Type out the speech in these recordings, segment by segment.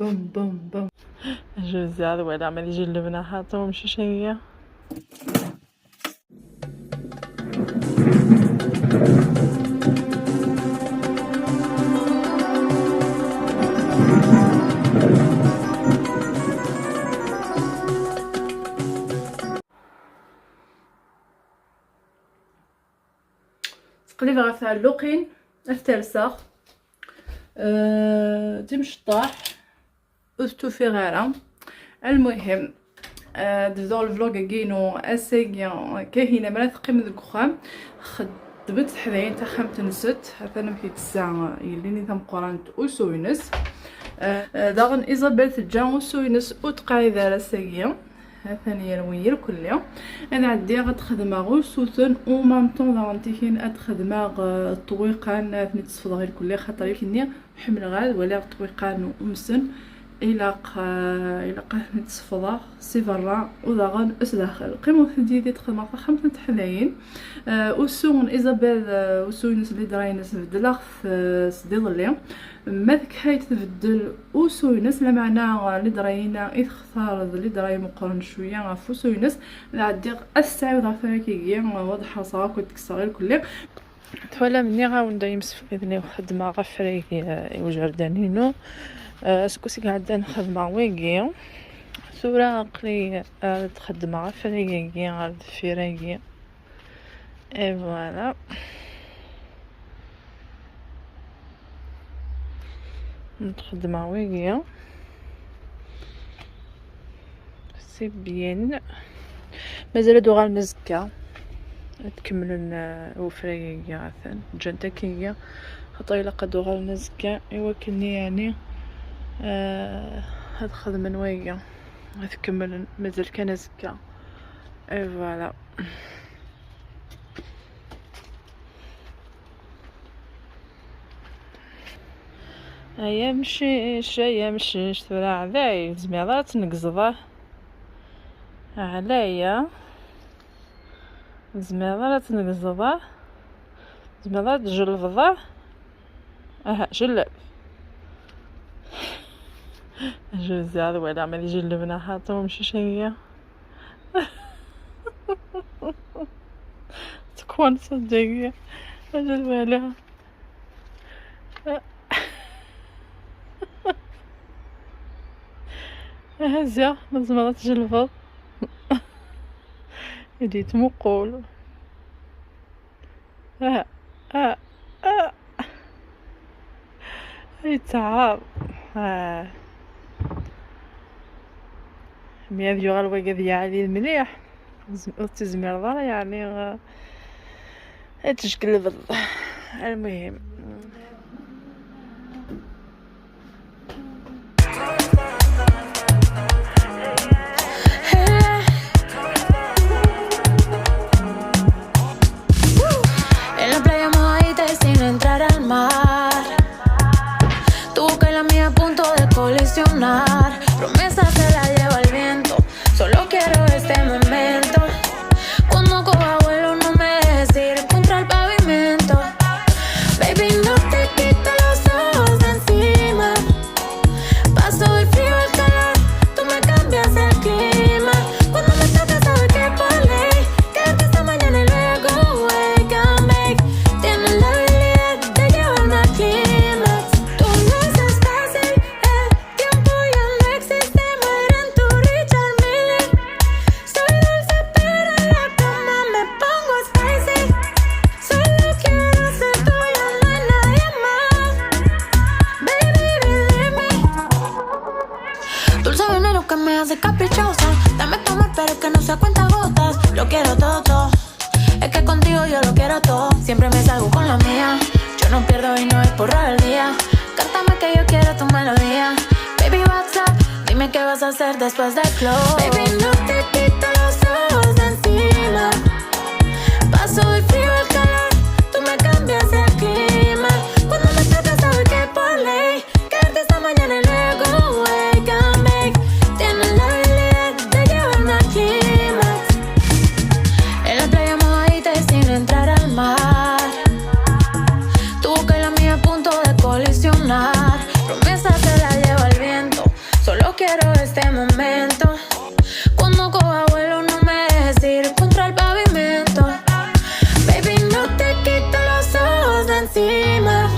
بوم بوم بوم. جوز هذا ولا عمال يجي اللبنة حاطه ومشي شوية. تقليب غير اللوقين الثالثة تمشطاح أستو في غيرها. المهم دزو الفلوق كينو اسيغيان كاينه ملا تقيم الكخام خدبت حداين تا خام تنست حتى مشيت الساعه يليني تم قرانت وسوينس داغن ايزابيل تجا وسوينس وتقايد على ساغيان ثانيه الوير كلها انا عندي غتخدم غو سوتن او مام طون داغن تيكين اتخدم الطويقان نتصفد غير كلها خاطر كني حمل غاد ولا الطويقان ومسن الى نتصفض سيفرا وداغن اسداخل قيمو ديالي تخدم خمسة حداين وسون ايزابيل وسوينس لي دراينس بدلا سديضلي ماذاك هاي تبدل وسوينس لمعنى لي دراينا يختار لي دراي مقارن شويه غاف سوينس عندي الساعه ضافه كيجي واضحه صاك وتكسر كلها تولى مني غاون دايم سفيدني وخدمه غفري وجردانينو اسكوسي قاعده نخدم ويغي صوره عقلي تخدم غفري غير فيري اي فوالا نخدم ويغي سي بيان مازال هادو غير نزكا تكملوا وفريقيا عثن جنتكيا خاطر الا قدو غير نزكا ايوا كني يعني هاد خدمه نويه غتكمل مازال كان زكا اي فوالا ايا مشيش ثورا عذاي زميرات تنقزضه عليا زميرات تنقزضه زميرات جلفضه جلب جوز هذا ولا عمال يجي اللبنة حاطه ومشي شوية. تكون صدقية أجل بالها هزة مزمرة جلفض يديت مقول يتعب مية ديال الوقت ديالي مليح تزمير ضرا يعني تشكل المهم Promesa se la lleva el viento. Solo quiero este momento. Cuando coja vuelo no me dejes ir contra el pavimento. Baby, no te quito los ojos de encima. Paso el frío, el calor, tú me cambias el clima. Cuando me toques sabes que por ley quedarte esta mañana y luego wake and make. Tienes la habilidad de llevarme al clímax. Tú no haces fácil. Dulce veneno que me hace caprichosa. Dame tu amor pero que no se cuenta gotas. Lo quiero todo. Es que contigo yo lo quiero todo. Siempre me salgo con la mía. Yo no pierdo y no es por rebeldía. Cántame que yo quiero tu melodía. Baby, what's up? Dime qué vas a hacer después del close. Baby, no te quito los ojos de encima. Paso el frío, el calor, tú me cambias el clima. Cuando me toques sabes que por ley quedarte esta mañana y luego wake and make. Tienes la habilidad de llevarme al clímax. En la playa mojadita y sin entrar al mar. Tu boca y la mía a punto de colisionar. Promesa se la lleva el viento. quiero este momento. Cuando coja vuelo no me dejes ir contra el pavimento. Baby, no te quito los ojos de encima.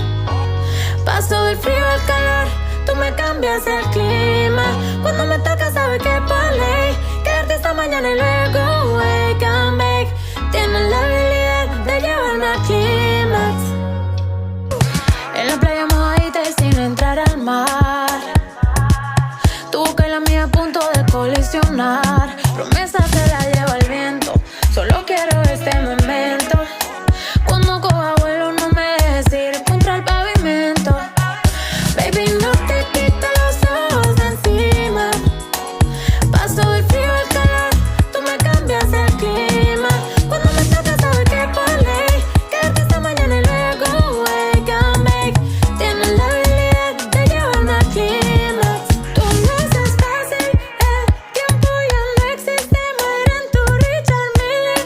Paso del frío al calor, tú me cambias el clima. Cuando me tocas sabes que por ley quedarte esta mañana y luego wake and bake. Tienes la habilidad de llevarme al clímax. En la playa mojadita y sin entrar al mar. Tu boca y la mía a punto de colisionar. Promesa se la lleva el viento. Solo quiero este momento. Cuando coja vuelo no me dejes ir contra el pavimento. Baby, no te quito los ojos de encima. Paso del frío al calor, tú me cambias el clima. Cuando me tocas sabes que por ley quedarte esta mañana y luego wake and bake. Tienes la habilidad de llevarme al clímax. Tú lo haces fácil, el tiempo ya no existe. Muere en tu Richard Mille.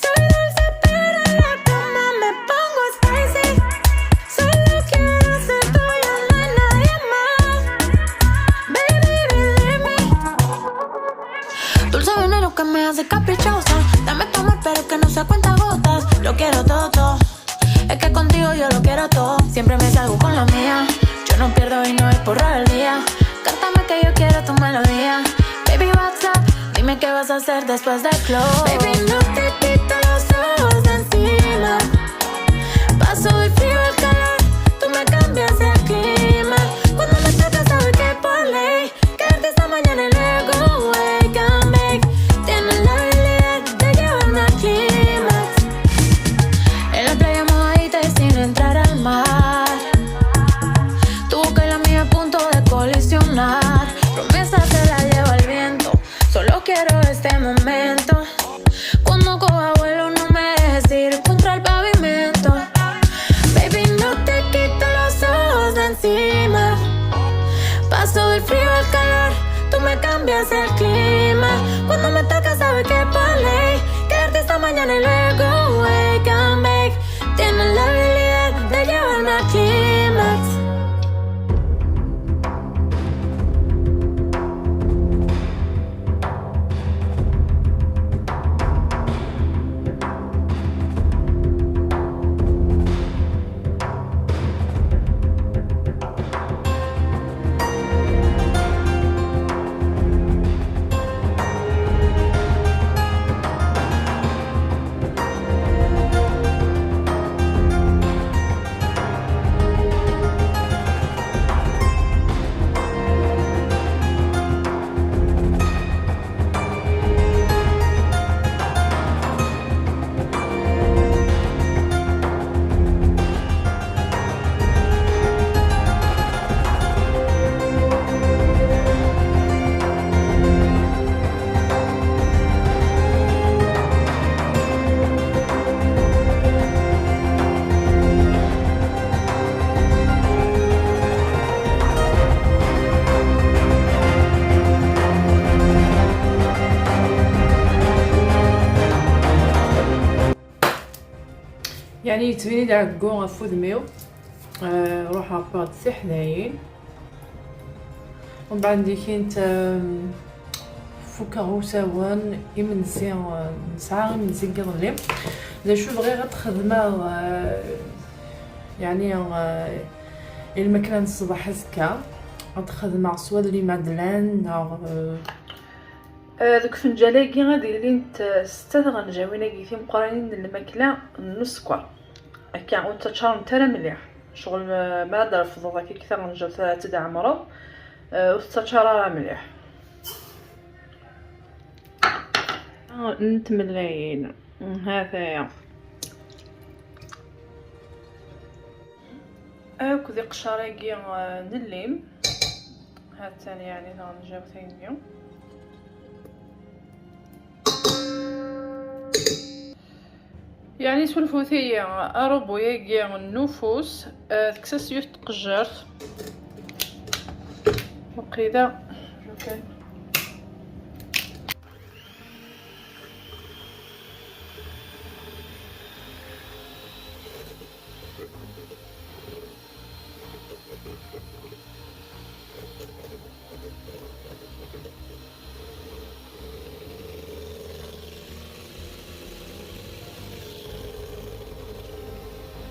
Soy dulce pero en la cama me pongo spicy. Solo quiero ser tuya, no hay nadie más. Baby, believe me. Dulce veneno que me hace caprichosa. Dame tomar pero que no se cuenta gotas. Lo quiero todo. Es que contigo yo lo quiero todo. Siempre me salgo con la mía. Yo no pierdo y no es por rebeldía. Cántame que yo quiero tu melodía. Baby, what's up? Dime qué vas a hacer después del club. Baby, no te quito los ojos de encima. Paso del frío al calor, tú me cambias el clima. Cuando me tocas sabes que por ley quedarte esta mañana y luego wake and bake. Tienes la habilidad de llevarme al clímax. En la playa mojadita y sin entrar al mar. Tu boca y la mía a punto de colisionar. Promesa se la lleva el viento. Solo quiero este momento. Cuando coja vuelo no me dejes ir contra el pavimento. Baby, no te quito los ojos de encima. Paso del frío al calor, tú me cambias el clima. Cuando me tocas sabes que por ley quedarte esta mañana y luego wake and bake. Tienes la habilidad de llevarme al clímax. يعني تبيني لي عكو غفو دميو. روح هكا تسحلاين ومن بعد ديكين فوكا غوساوان يمنسي نسعى يمنسي قضلي اذا شو بغي غتخدمه يعني الماكله الصباح هكا غتخدمه سوا لي مادلان او دوك فنجالاكي غادي لي ستة غنجاوينا كيفي مقرانين الماكله نص كوار هكا وانت تشارم ترى مليح شغل ما دار فضل كي كثر غنجاو 3 د عمرو وستة مليح نتملاين هذايا هاك ذي قشراكي نليم هاد الثاني يعني غنجاو ثاني يعني سولفوثية أربو ياكي النفوس تكساس يوث تقجرت وقيدا اوكي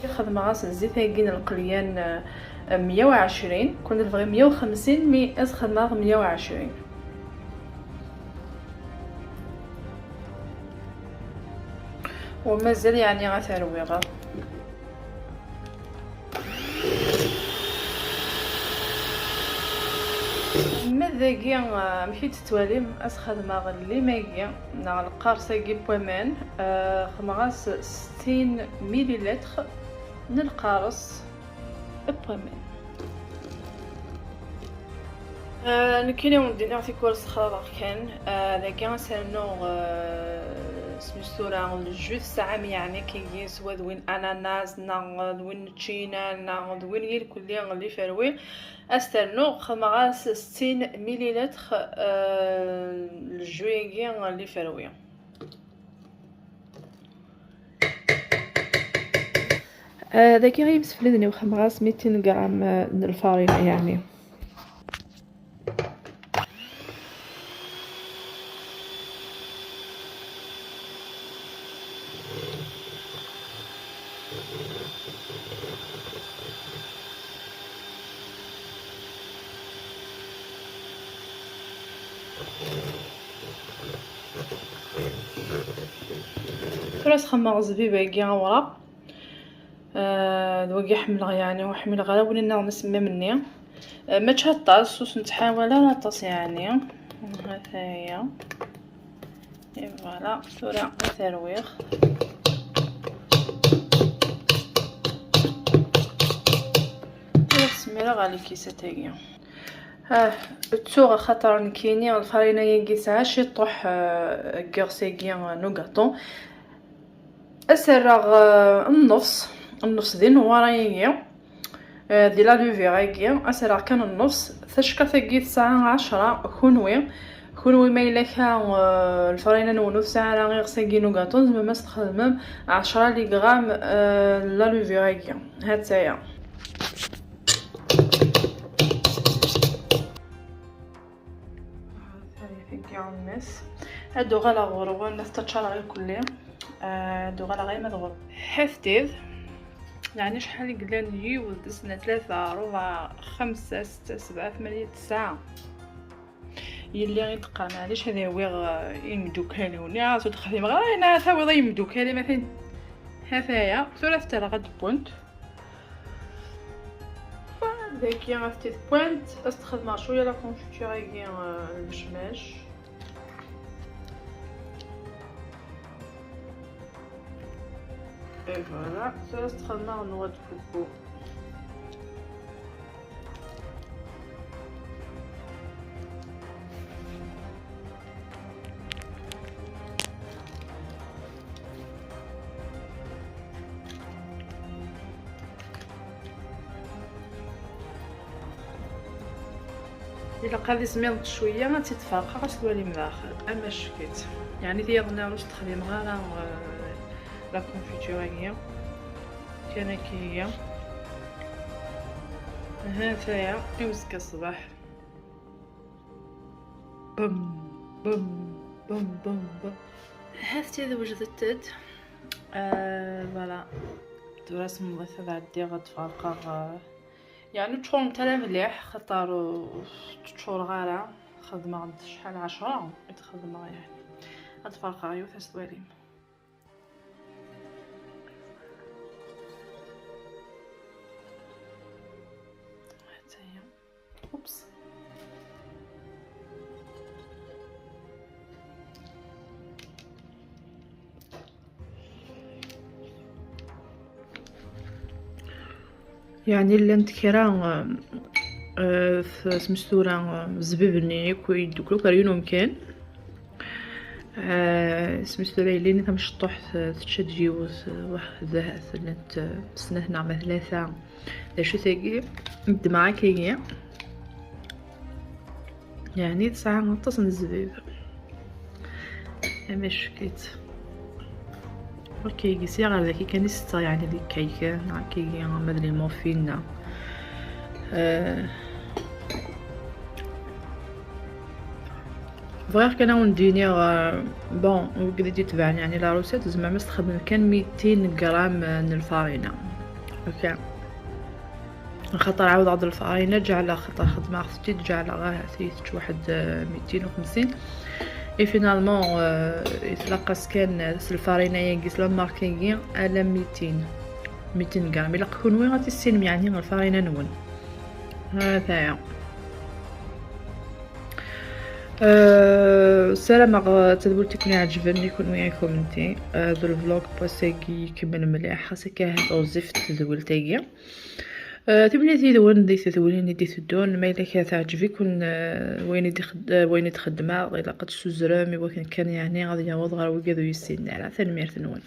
خدمه غاس الزيت هاكين القليان 120 كنت نبغي 150 مي اس خدمه 120 ومازال يعني غترويغه. مذاكي مشيت تتواليم اس خدمه لي ماكي نا القارصه كي بومان خدمه غاس 60 مليلتر من القارص بومان. نكيني وندي نعطي كورس خلاص كان ذاك سنو سميتو الجوج ساعه يعني كي سوا دوين اناناس نا دوين تشينا نا دوين غير كلي اللي فروي استنو خماغاس 60 مليلتر الجويغي اللي فروي. داكي غير مسفلدني وخماغاس 200 غرام من الفارينه يعني. راس خماغ زبيبه كيا ورا دوكي حمل يعني وحمل غلا ولينا نسمى مني ما تشطاش وش نتحاول نطاس يعني هذا هي فوالا سورة الترويغ. سميرة غالي كيسه تاهي التوغ خاطر نكيني الفرينه ينقي ساعه شي طوح كيغسيكي نوغاطون اسرغ النص دين ورايا دي لا لوفيغاكي اسرغ كان النص تشكا ثقيت ساعه 10 كونوي ما الا كان الفرينه نص ساعه راه غير غسيكي نوغاطون زعما ما استخدمم 10 لي غرام لا لوفيغاكي هاد تايا. الناس هادو غالا غروه الناس تتشرى غير كلها هادو غالا غير مدغور حفتيذ يعني شحال قلنا نجيو سنه 3 4 5 6 7 8 9 يلي غيتقى معليش هذا هو يمدوكالي وني تخدم غير انا تا وضا يمدوكالي مثلا هفايا ثلاثه راه غد بوينت داكيا غفتيت بوينت استخدم شويه لا كونفيتور كي المشماش et voilà ça استخدمنا نوع الكوكو. الا قادي سميض شويه غتتفرقع غتولي من الاخر اما شكيت يعني ديالنا واش تخدم غير لا كونفيتور هي كان كي هاثايا يوزك الصباح بم بم بم بم بم هافتي اذا وجدت فوالا دراس مغثى عندي غتفرقع يعني تشور نتا مليح خاطر تشور غالا خدمه عند شحال 10 تخدم يعني غتفرقع غير ثلاث دواليم. اوبس يعني اللي نتكرا سمستورا زبيبني كوي دوكلو كارينو مكان سمستورا اللي نتا مشطوح تشجيوز واحد ثلاث سنه نعمل ثلاثه شو ثقي نبدا معاك هي يعني 9 نطاس من الزبيب مش كيت اوكي يصير على ذاك كان 6 يعني ديك كيكه مع كيكه مدري موفينا فغير كان ونديني بون وقدرتي تبعني يعني لا روسيت زعما نستخدم كان 200 غرام من الفارينه اوكي خاطر عاود عض الفارينة جعلها خاطر خدمة خصتي تجعلها غير عثريت واحد 250 اي فينالمون يتلقى سكان الفارينة ينقص لا ماركينغي على 200 غرام الا كون وين غادي السين يعني الفارينة نون هذايا. السلام تدبول تكوني عجبني يكون وياكم انتي هذا الفلوق باسيكي يكمل مليح خاصك هذا وزفت تدول تايا تبني تدون دي تدولين دي تدون ما الا تعجبك وين تخدمها الا قد سوزرامي وكان يعني غادي يعوض غير وكادو يسين على ثاني ميرتنون.